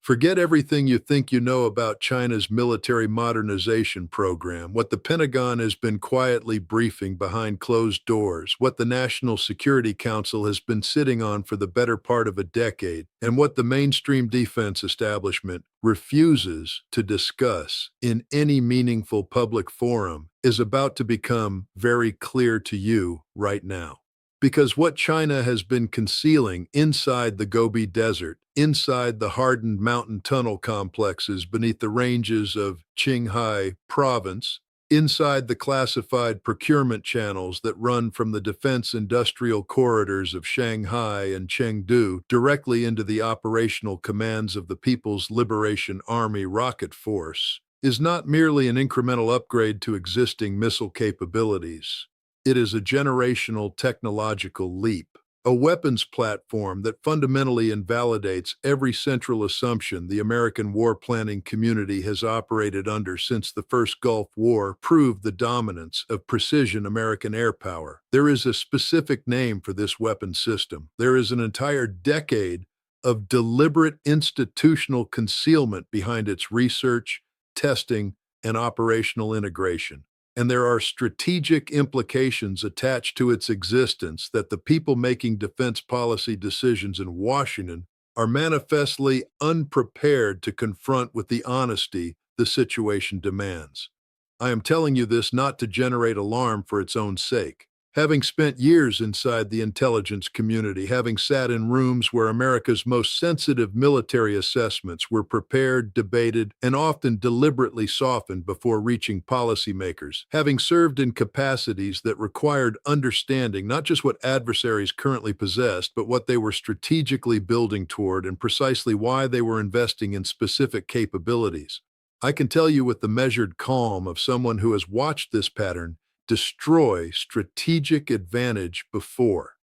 Forget everything you think you know about China's military modernization program, what the Pentagon has been quietly briefing behind closed doors, what the National Security Council has been sitting on for the better part of a decade, and what the mainstream defense establishment refuses to discuss in any meaningful public forum is about to become very clear to you right now. Because what China has been concealing inside the Gobi Desert, inside the hardened mountain tunnel complexes beneath the ranges of Qinghai Province, inside the classified procurement channels that run from the defense industrial corridors of Shanghai and Chengdu directly into the operational commands of the People's Liberation Army rocket force, is not merely an incremental upgrade to existing missile capabilities. It is a generational technological leap, a weapons platform that fundamentally invalidates every central assumption the American war planning community has operated under since the first Gulf War proved the dominance of precision American air power. There is a specific name for this weapon system. There is an entire decade of deliberate institutional concealment behind its research, testing, and operational integration. And there are strategic implications attached to its existence that the people making defense policy decisions in Washington are manifestly unprepared to confront with the honesty the situation demands. I am telling you this not to generate alarm for its own sake. Having spent years inside the intelligence community, having sat in rooms where America's most sensitive military assessments were prepared, debated, and often deliberately softened before reaching policymakers, having served in capacities that required understanding not just what adversaries currently possessed, but what they were strategically building toward and precisely why they were investing in specific capabilities, I can tell you with the measured calm of someone who has watched this pattern destroy strategic advantage before.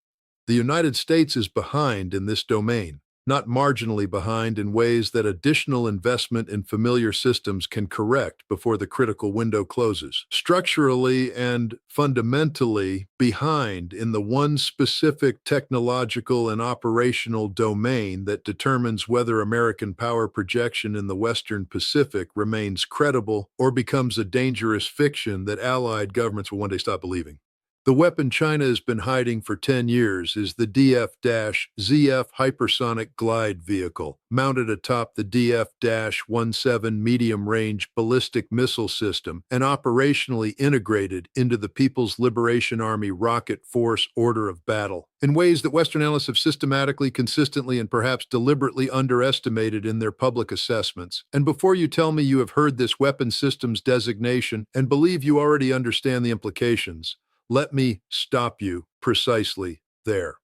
The United States is behind in this domain, not marginally behind in ways that additional investment in familiar systems can correct before the critical window closes. Structurally and fundamentally behind in the one specific technological and operational domain that determines whether American power projection in the Western Pacific remains credible or becomes a dangerous fiction that allied governments will one day stop believing. The weapon China has been hiding for 10 years is the DF-ZF hypersonic glide vehicle, mounted atop the DF-17 medium-range ballistic missile system and operationally integrated into the People's Liberation Army rocket force order of battle, in ways that Western analysts have systematically, consistently, and perhaps deliberately underestimated in their public assessments. And before you tell me you have heard this weapon systems designation and believe you already understand the implications, let me stop you precisely there.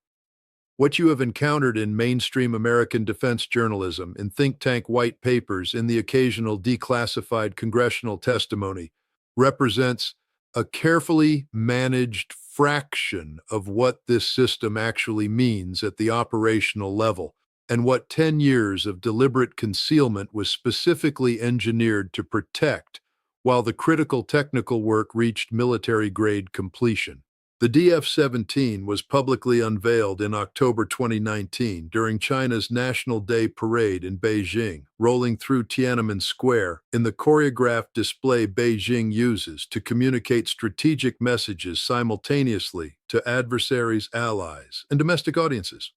What you have encountered in mainstream American defense journalism, in think tank white papers, in the occasional declassified congressional testimony, represents a carefully managed fraction of what this system actually means at the operational level, and what 10 years of deliberate concealment was specifically engineered to protect while the critical technical work reached military-grade completion. The DF-17 was publicly unveiled in October 2019 during China's National Day Parade in Beijing, rolling through Tiananmen Square in the choreographed display Beijing uses to communicate strategic messages simultaneously to adversaries, allies, and domestic audiences.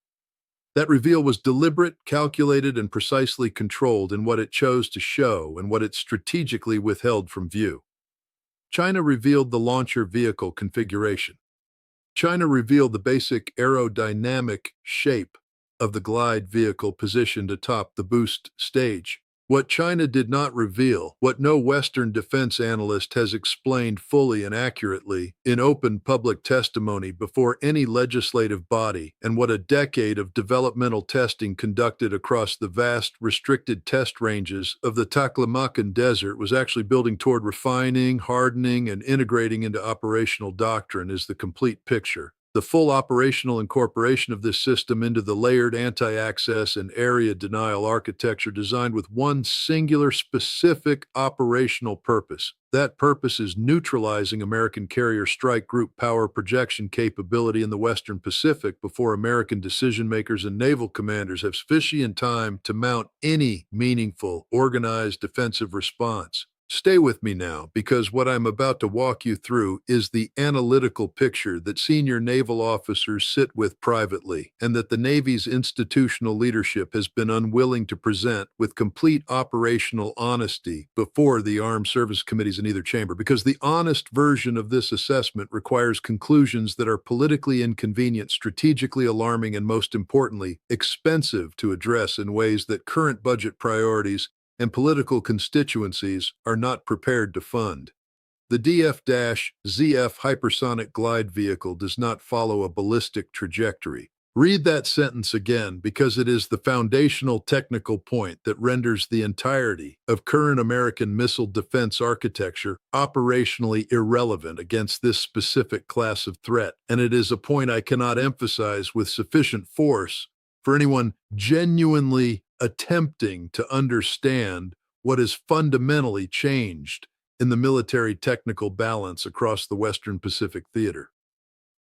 That reveal was deliberate, calculated, and precisely controlled in what it chose to show and what it strategically withheld from view. China revealed the launcher vehicle configuration. China revealed the basic aerodynamic shape of the glide vehicle positioned atop the boost stage. What China did not reveal, what no Western defense analyst has explained fully and accurately in open public testimony before any legislative body, and what a decade of developmental testing conducted across the vast, restricted test ranges of the Taklamakan Desert was actually building toward refining, hardening, and integrating into operational doctrine is the complete picture. The full operational incorporation of this system into the layered anti-access and area denial architecture designed with one singular specific operational purpose. That purpose is neutralizing American carrier strike group power projection capability in the Western Pacific before American decision makers and naval commanders have sufficient time to mount any meaningful, organized defensive response. Stay with me now, because what I'm about to walk you through is the analytical picture that senior naval officers sit with privately, and that the Navy's institutional leadership has been unwilling to present with complete operational honesty before the Armed Service Committees in either chamber, because the honest version of this assessment requires conclusions that are politically inconvenient, strategically alarming, and most importantly, expensive to address in ways that current budget priorities and political constituencies are not prepared to fund. The DF-ZF hypersonic glide vehicle does not follow a ballistic trajectory. Read that sentence again, because it is the foundational technical point that renders the entirety of current American missile defense architecture operationally irrelevant against this specific class of threat, and it is a point I cannot emphasize with sufficient force for anyone genuinely attempting to understand what has fundamentally changed in the military technical balance across the Western Pacific theater.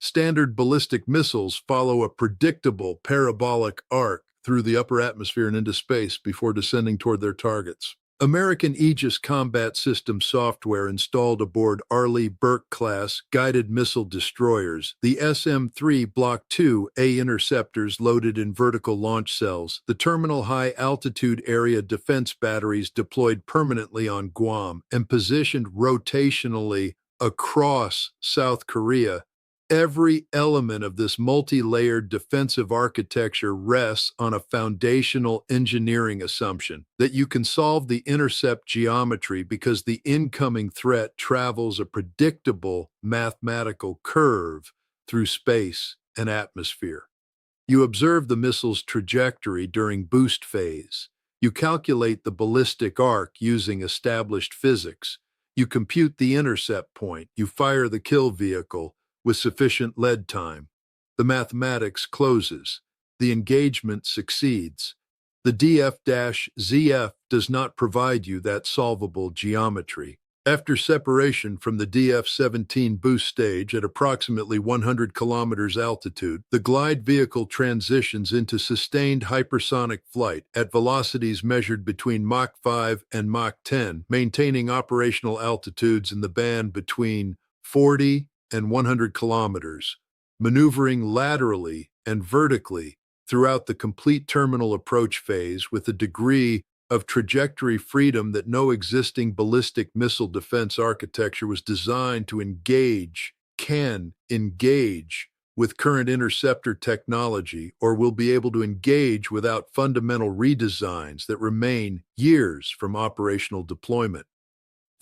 Standard ballistic missiles follow a predictable parabolic arc through the upper atmosphere and into space before descending toward their targets. American Aegis combat system software installed aboard Arleigh Burke-class guided missile destroyers, the SM-3 Block II-A interceptors loaded in vertical launch cells, the terminal high-altitude area defense batteries deployed permanently on Guam and positioned rotationally across South Korea. Every element of this multi-layered defensive architecture rests on a foundational engineering assumption that you can solve the intercept geometry because the incoming threat travels a predictable mathematical curve through space and atmosphere. You observe the missile's trajectory during boost phase. You calculate the ballistic arc using established physics. You compute the intercept point. You fire the kill vehicle with sufficient lead time. The mathematics closes. The engagement succeeds. The DF-ZF does not provide you that solvable geometry. After separation from the DF-17 boost stage at approximately 100 kilometers altitude, the glide vehicle transitions into sustained hypersonic flight at velocities measured between Mach 5 and Mach 10, maintaining operational altitudes in the band between 40 and 100 kilometers, maneuvering laterally and vertically throughout the complete terminal approach phase with a degree of trajectory freedom that no existing ballistic missile defense architecture was designed to can engage with current interceptor technology, or will be able to engage without fundamental redesigns that remain years from operational deployment.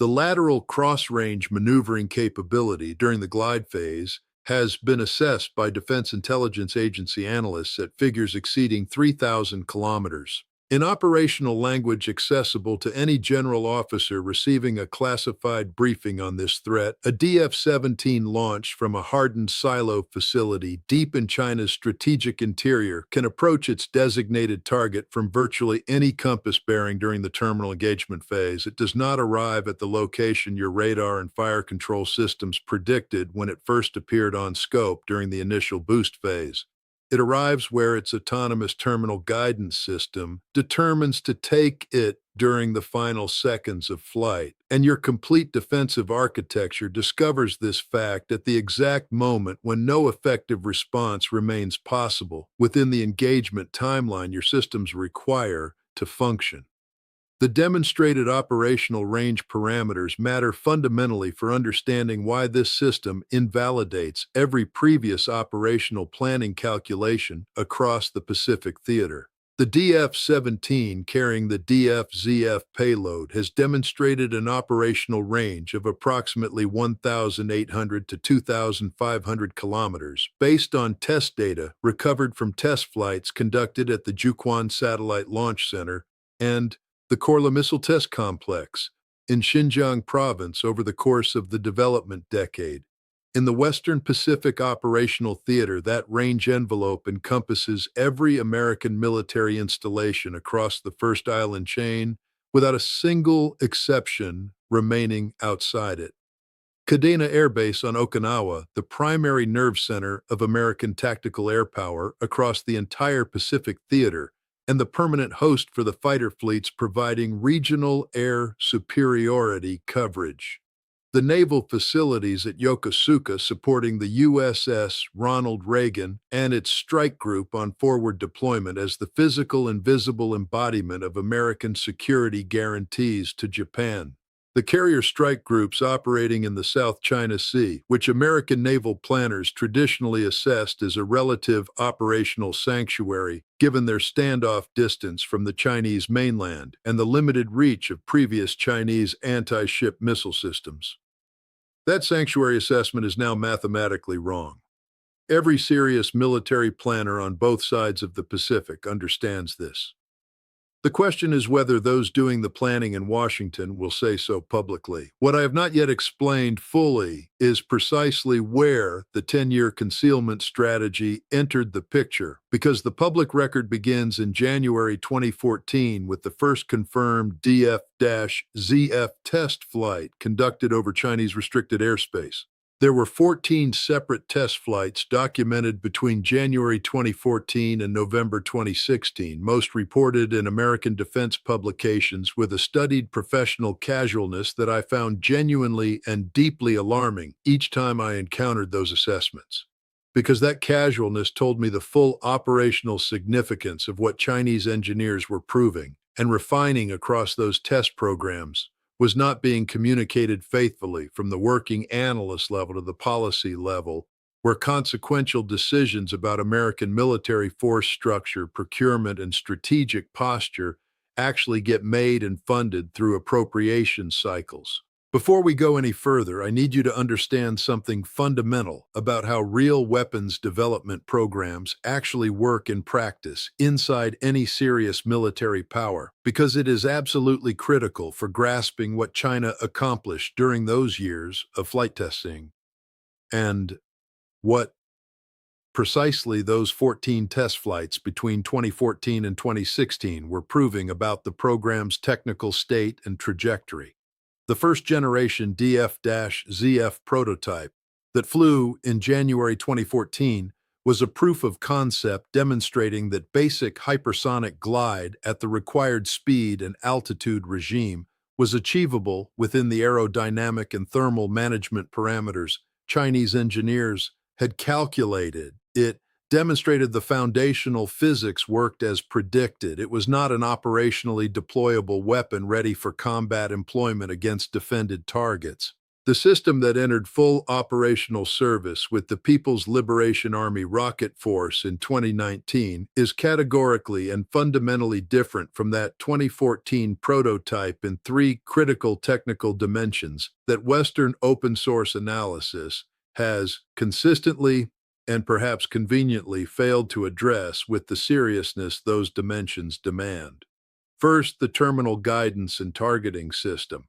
The lateral cross-range maneuvering capability during the glide phase has been assessed by Defense Intelligence Agency analysts at figures exceeding 3,000 kilometers. In operational language accessible to any general officer receiving a classified briefing on this threat, a DF-17 launched from a hardened silo facility deep in China's strategic interior can approach its designated target from virtually any compass bearing during the terminal engagement phase. It does not arrive at the location your radar and fire control systems predicted when it first appeared on scope during the initial boost phase. It arrives where its autonomous terminal guidance system determines to take it during the final seconds of flight, and your complete defensive architecture discovers this fact at the exact moment when no effective response remains possible within the engagement timeline your systems require to function. The demonstrated operational range parameters matter fundamentally for understanding why this system invalidates every previous operational planning calculation across the Pacific theater. The DF-17 carrying the DF-ZF payload has demonstrated an operational range of approximately 1,800 to 2,500 kilometers based on test data recovered from test flights conducted at the Jiuquan Satellite Launch Center and the Korla Missile Test Complex in Xinjiang Province over the course of the development decade. In the Western Pacific Operational Theater, that range envelope encompasses every American military installation across the First Island chain, without a single exception remaining outside it. Kadena Air Base on Okinawa, the primary nerve center of American tactical air power across the entire Pacific Theater, and the permanent host for the fighter fleets providing regional air superiority coverage. The naval facilities at Yokosuka supporting the USS Ronald Reagan and its strike group on forward deployment as the physical and visible embodiment of American security guarantees to Japan. The carrier strike groups operating in the South China Sea, which American naval planners traditionally assessed as a relative operational sanctuary given their standoff distance from the Chinese mainland and the limited reach of previous Chinese anti-ship missile systems. That sanctuary assessment is now mathematically wrong. Every serious military planner on both sides of the Pacific understands this. The question is whether those doing the planning in Washington will say so publicly. What I have not yet explained fully is precisely where the 10-year concealment strategy entered the picture, because the public record begins in January 2014 with the first confirmed DF-ZF test flight conducted over Chinese restricted airspace. There were 14 separate test flights documented between January 2014 and November 2016, most reported in American defense publications with a studied professional casualness that I found genuinely and deeply alarming each time I encountered those assessments. Because that casualness told me the full operational significance of what Chinese engineers were proving and refining across those test programs was not being communicated faithfully from the working analyst level to the policy level, where consequential decisions about American military force structure, procurement, and strategic posture actually get made and funded through appropriation cycles. Before we go any further, I need you to understand something fundamental about how real weapons development programs actually work in practice inside any serious military power, because it is absolutely critical for grasping what China accomplished during those years of flight testing and what precisely those 14 test flights between 2014 and 2016 were proving about the program's technical state and trajectory. The first generation DF-ZF prototype that flew in January 2014 was a proof of concept demonstrating that basic hypersonic glide at the required speed and altitude regime was achievable within the aerodynamic and thermal management parameters Chinese engineers had calculated. It demonstrated the foundational physics worked as predicted. It was not an operationally deployable weapon ready for combat employment against defended targets. The system that entered full operational service with the People's Liberation Army Rocket Force in 2019 is categorically and fundamentally different from that 2014 prototype in three critical technical dimensions that Western open source analysis has consistently and perhaps conveniently failed to address with the seriousness those dimensions demand. First, the terminal guidance and targeting system.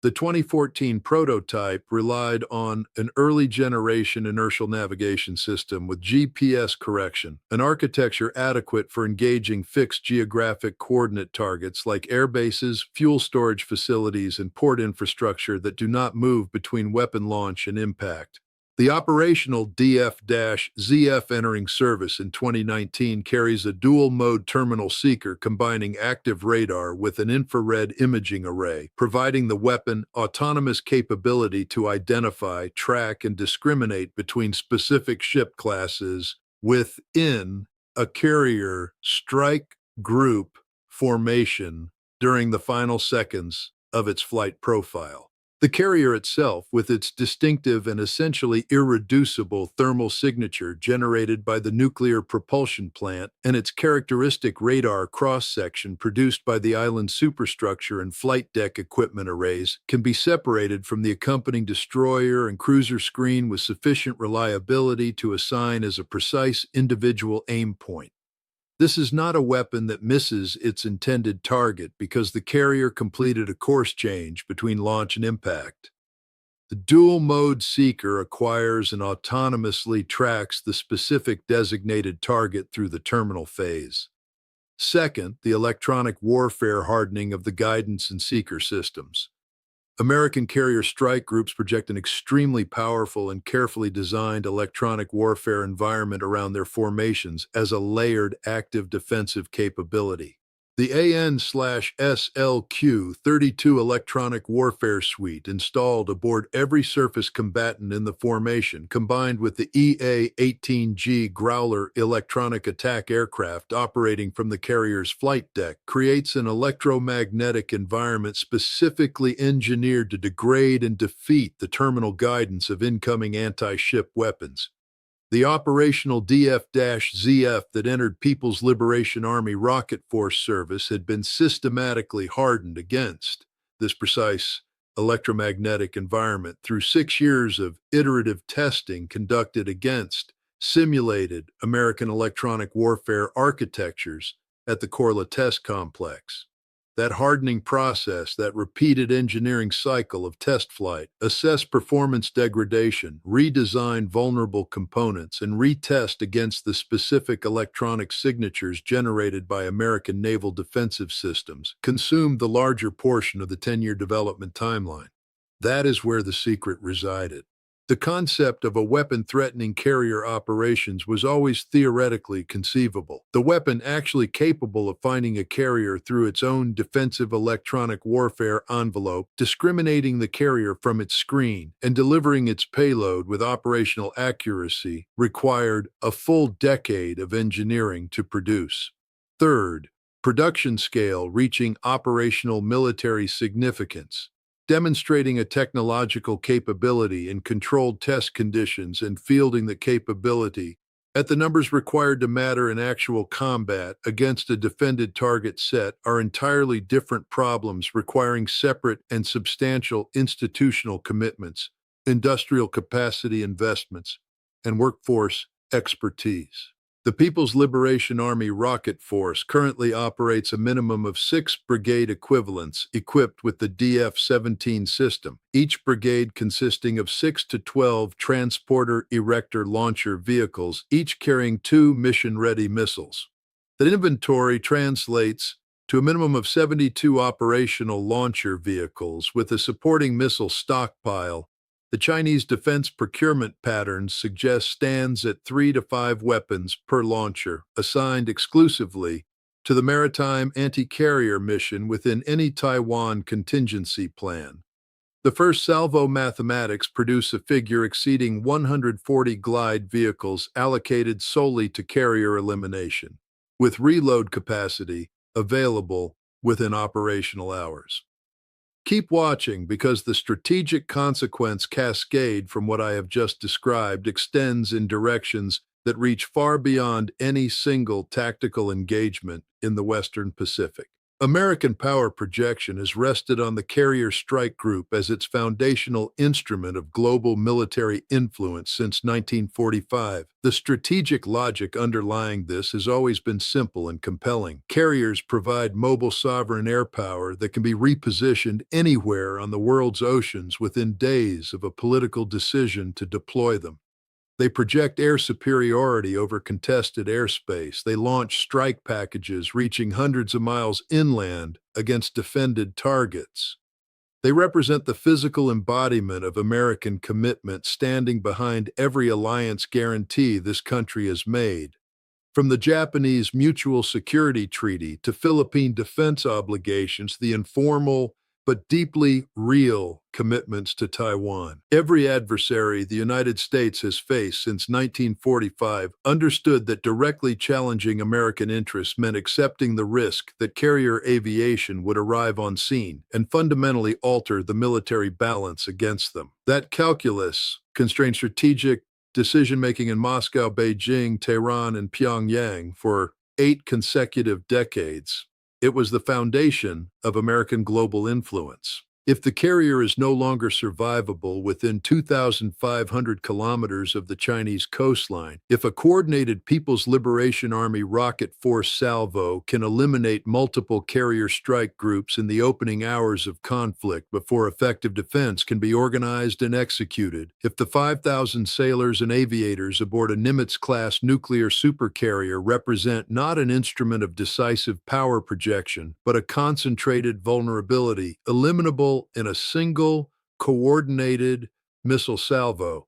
The 2014 prototype relied on an early generation inertial navigation system with GPS correction, an architecture adequate for engaging fixed geographic coordinate targets like air bases, fuel storage facilities, and port infrastructure that do not move between weapon launch and impact. The operational DF-ZF entering service in 2019 carries a dual-mode terminal seeker combining active radar with an infrared imaging array, providing the weapon autonomous capability to identify, track, and discriminate between specific ship classes within a carrier strike group formation during the final seconds of its flight profile. The carrier itself, with its distinctive and essentially irreducible thermal signature generated by the nuclear propulsion plant and its characteristic radar cross-section produced by the island superstructure and flight deck equipment arrays, can be separated from the accompanying destroyer and cruiser screen with sufficient reliability to assign as a precise individual aim point. This is not a weapon that misses its intended target because the carrier completed a course change between launch and impact. The dual-mode seeker acquires and autonomously tracks the specific designated target through the terminal phase. Second, the electronic warfare hardening of the guidance and seeker systems. American carrier strike groups project an extremely powerful and carefully designed electronic warfare environment around their formations as a layered active defensive capability. The AN/SLQ-32 electronic warfare suite installed aboard every surface combatant in the formation, combined with the EA-18G Growler electronic attack aircraft operating from the carrier's flight deck, creates an electromagnetic environment specifically engineered to degrade and defeat the terminal guidance of incoming anti-ship weapons. The operational DF-ZF that entered People's Liberation Army Rocket Force service had been systematically hardened against this precise electromagnetic environment through 6 years of iterative testing conducted against simulated American electronic warfare architectures at the Korla Test Complex. That hardening process, that repeated engineering cycle of test flight, assess performance degradation, redesign vulnerable components, and retest against the specific electronic signatures generated by American naval defensive systems, consumed the larger portion of the 10-year development timeline. That is where the secret resided. The concept of a weapon-threatening carrier operations was always theoretically conceivable. The weapon actually capable of finding a carrier through its own defensive electronic warfare envelope, discriminating the carrier from its screen, and delivering its payload with operational accuracy required a full decade of engineering to produce. Third, production scale reaching operational military significance, demonstrating a technological capability in controlled test conditions and fielding the capability at the numbers required to matter in actual combat against a defended target set are entirely different problems requiring separate and substantial institutional commitments, industrial capacity investments, and workforce expertise. The People's Liberation Army Rocket Force currently operates a minimum of 6 brigade equivalents equipped with the DF-17 system, each brigade consisting of 6 to 12 transporter erector launcher vehicles, each carrying 2 mission-ready missiles. That inventory translates to a minimum of 72 operational launcher vehicles with a supporting missile stockpile. The Chinese defense procurement patterns suggest stands at 3 to 5 weapons per launcher, assigned exclusively to the maritime anti-carrier mission within any Taiwan contingency plan. The first salvo mathematics produce a figure exceeding 140 glide vehicles allocated solely to carrier elimination, with reload capacity available within operational hours. Keep watching because the strategic consequence cascade from what I have just described extends in directions that reach far beyond any single tactical engagement in the Western Pacific. American power projection has rested on the carrier strike group as its foundational instrument of global military influence since 1945. The strategic logic underlying this has always been simple and compelling. Carriers provide mobile sovereign air power that can be repositioned anywhere on the world's oceans within days of a political decision to deploy them. They project air superiority over contested airspace. They launch strike packages reaching hundreds of miles inland against defended targets. They represent the physical embodiment of American commitment standing behind every alliance guarantee this country has made. From the Japanese Mutual Security Treaty to Philippine defense obligations, the informal but deeply real commitments to Taiwan. Every adversary the United States has faced since 1945 understood that directly challenging American interests meant accepting the risk that carrier aviation would arrive on scene and fundamentally alter the military balance against them. That calculus constrained strategic decision-making in Moscow, Beijing, Tehran, and Pyongyang for 8 consecutive decades. It was the foundation of American global influence. If the carrier is no longer survivable within 2,500 kilometers of the Chinese coastline, if a coordinated People's Liberation Army rocket force salvo can eliminate multiple carrier strike groups in the opening hours of conflict before effective defense can be organized and executed, if the 5,000 sailors and aviators aboard a Nimitz-class nuclear supercarrier represent not an instrument of decisive power projection, but a concentrated vulnerability, eliminable in a single, coordinated missile salvo,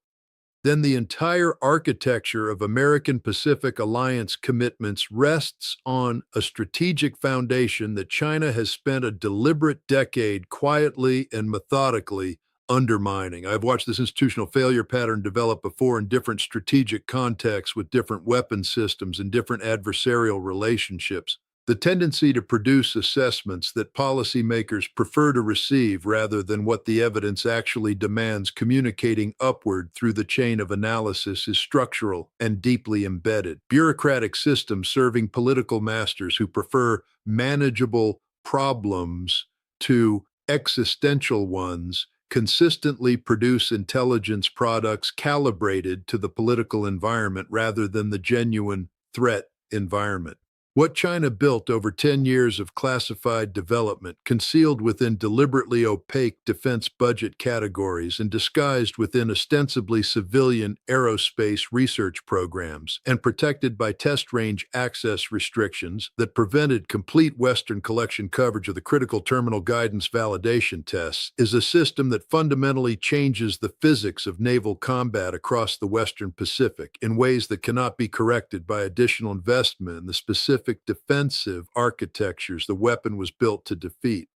then the entire architecture of American Pacific Alliance commitments rests on a strategic foundation that China has spent a deliberate decade quietly and methodically undermining. I've watched this institutional failure pattern develop before in different strategic contexts with different weapon systems and different adversarial relationships. The tendency to produce assessments that policymakers prefer to receive rather than what the evidence actually demands communicating upward through the chain of analysis is structural and deeply embedded. Bureaucratic systems serving political masters who prefer manageable problems to existential ones consistently produce intelligence products calibrated to the political environment rather than the genuine threat environment. What China built over 10 years of classified development, concealed within deliberately opaque defense budget categories and disguised within ostensibly civilian aerospace research programs, and protected by test range access restrictions that prevented complete Western collection coverage of the critical terminal guidance validation tests, is a system that fundamentally changes the physics of naval combat across the Western Pacific in ways that cannot be corrected by additional investment in the specific defensive architectures the weapon was built to defeat.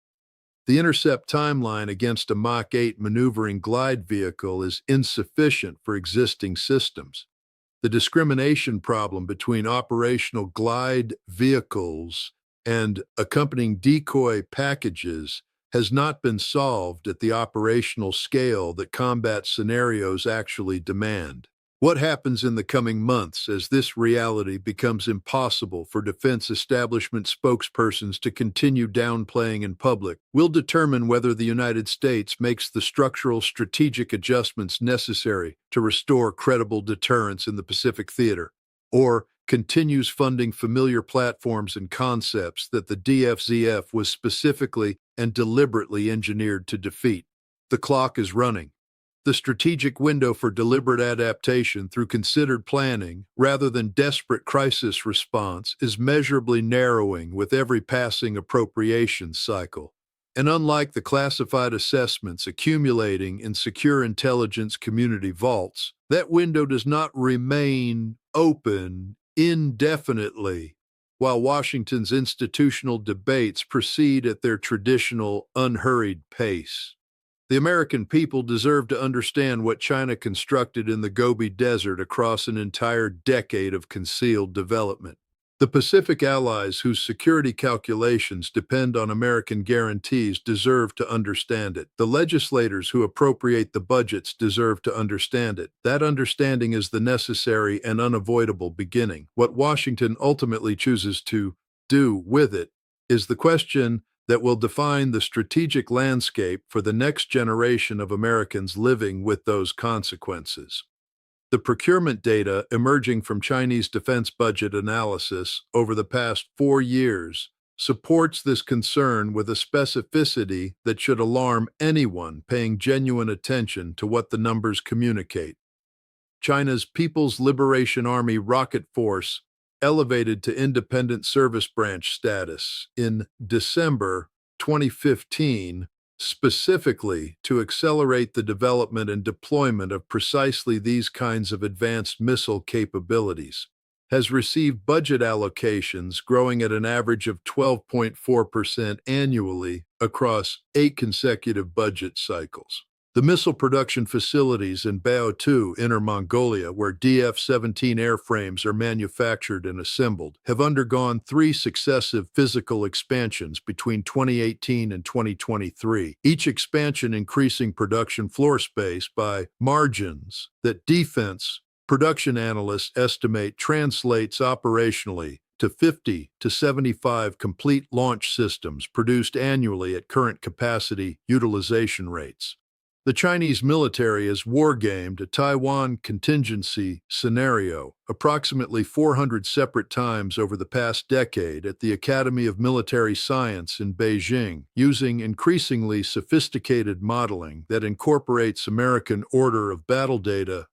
The intercept timeline against a Mach 8 maneuvering glide vehicle is insufficient for existing systems. The discrimination problem between operational glide vehicles and accompanying decoy packages has not been solved at the operational scale that combat scenarios actually demand. What happens in the coming months as this reality becomes impossible for defense establishment spokespersons to continue downplaying in public will determine whether the United States makes the structural strategic adjustments necessary to restore credible deterrence in the Pacific theater, or continues funding familiar platforms and concepts that the DFZF was specifically and deliberately engineered to defeat. The clock is running. The strategic window for deliberate adaptation through considered planning, rather than desperate crisis response, is measurably narrowing with every passing appropriations cycle. And unlike the classified assessments accumulating in secure intelligence community vaults, that window does not remain open indefinitely, while Washington's institutional debates proceed at their traditional, unhurried pace. The American people deserve to understand what China constructed in the Gobi Desert across an entire decade of concealed development. The Pacific allies whose security calculations depend on American guarantees deserve to understand it. The legislators who appropriate the budgets deserve to understand it. That understanding is the necessary and unavoidable beginning. What Washington ultimately chooses to do with it is the question that will define the strategic landscape for the next generation of Americans living with those consequences. The procurement data emerging from Chinese defense budget analysis over the past 4 years supports this concern with a specificity that should alarm anyone paying genuine attention to what the numbers communicate. China's People's Liberation Army rocket force elevated to independent service branch status in December 2015, specifically to accelerate the development and deployment of precisely these kinds of advanced missile capabilities, has received budget allocations growing at an average of 12.4% annually across 8 consecutive budget cycles. The missile production facilities in Baotou, Inner Mongolia, where DF-17 airframes are manufactured and assembled, have undergone 3 successive physical expansions between 2018 and 2023, each expansion increasing production floor space by margins that defense production analysts estimate translates operationally to 50 to 75 complete launch systems produced annually at current capacity utilization rates. The Chinese military has wargamed a Taiwan contingency scenario approximately 400 separate times over the past decade at the Academy of Military Science in Beijing, using increasingly sophisticated modeling that incorporates American order of battle data,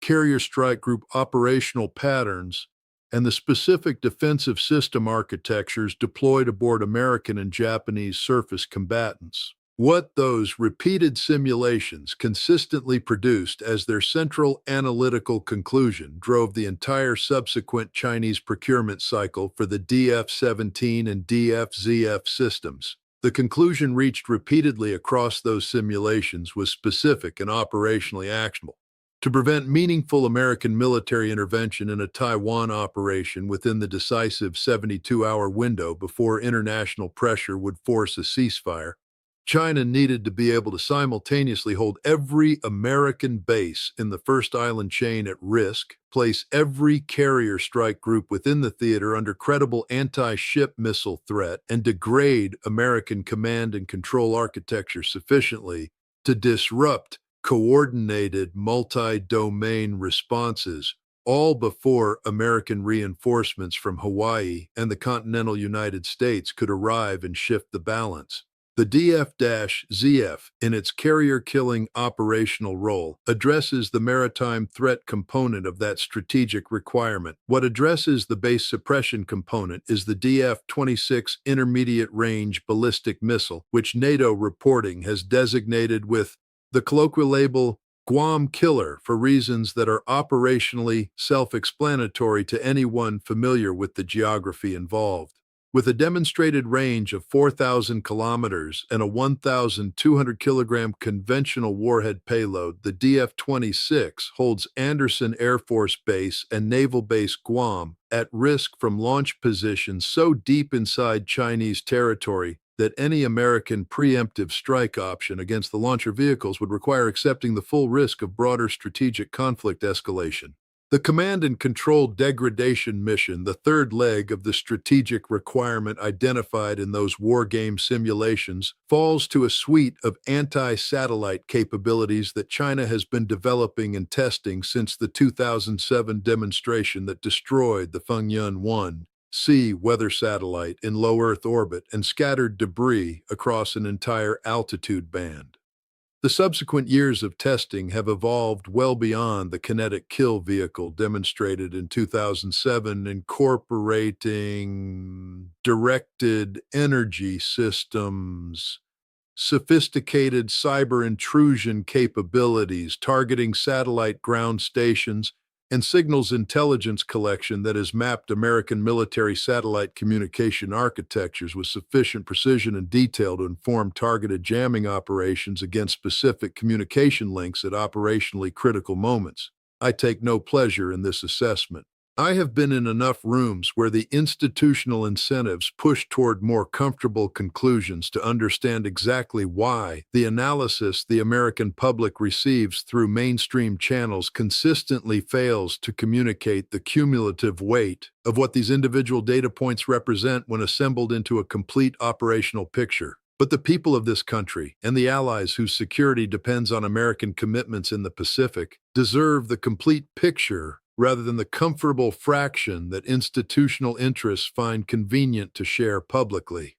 carrier strike group operational patterns, and the specific defensive system architectures deployed aboard American and Japanese surface combatants. What those repeated simulations consistently produced as their central analytical conclusion drove the entire subsequent Chinese procurement cycle for the DF-17 and DF-ZF systems. The conclusion reached repeatedly across those simulations was specific and operationally actionable. To prevent meaningful American military intervention in a Taiwan operation within the decisive 72-hour window before international pressure would force a ceasefire, China needed to be able to simultaneously hold every American base in the first island chain at risk, place every carrier strike group within the theater under credible anti-ship missile threat, and degrade American command and control architecture sufficiently to disrupt coordinated multi-domain responses, all before American reinforcements from Hawaii and the continental United States could arrive and shift the balance. The DF-ZF, in its carrier-killing operational role, addresses the maritime threat component of that strategic requirement. What addresses the base suppression component is the DF-26 intermediate-range ballistic missile, which NATO reporting has designated with the colloquial label Guam Killer for reasons that are operationally self-explanatory to anyone familiar with the geography involved. With a demonstrated range of 4,000 kilometers and a 1,200 kilogram conventional warhead payload, the DF-26 holds Andersen Air Force Base and Naval Base Guam at risk from launch positions so deep inside Chinese territory that any American preemptive strike option against the launcher vehicles would require accepting the full risk of broader strategic conflict escalation. The command and control degradation mission, the third leg of the strategic requirement identified in those wargame simulations, falls to a suite of anti-satellite capabilities that China has been developing and testing since the 2007 demonstration that destroyed the Fengyun 1C weather satellite in low Earth orbit and scattered debris across an entire altitude band. The subsequent years of testing have evolved well beyond the kinetic kill vehicle demonstrated in 2007, incorporating directed energy systems, sophisticated cyber intrusion capabilities targeting satellite ground stations, and signals intelligence collection that has mapped American military satellite communication architectures with sufficient precision and detail to inform targeted jamming operations against specific communication links at operationally critical moments. I take no pleasure in this assessment. I have been in enough rooms where the institutional incentives push toward more comfortable conclusions to understand exactly why the analysis the American public receives through mainstream channels consistently fails to communicate the cumulative weight of what these individual data points represent when assembled into a complete operational picture. But the people of this country and the allies whose security depends on American commitments in the Pacific deserve the complete picture rather than the comfortable fraction that institutional interests find convenient to share publicly.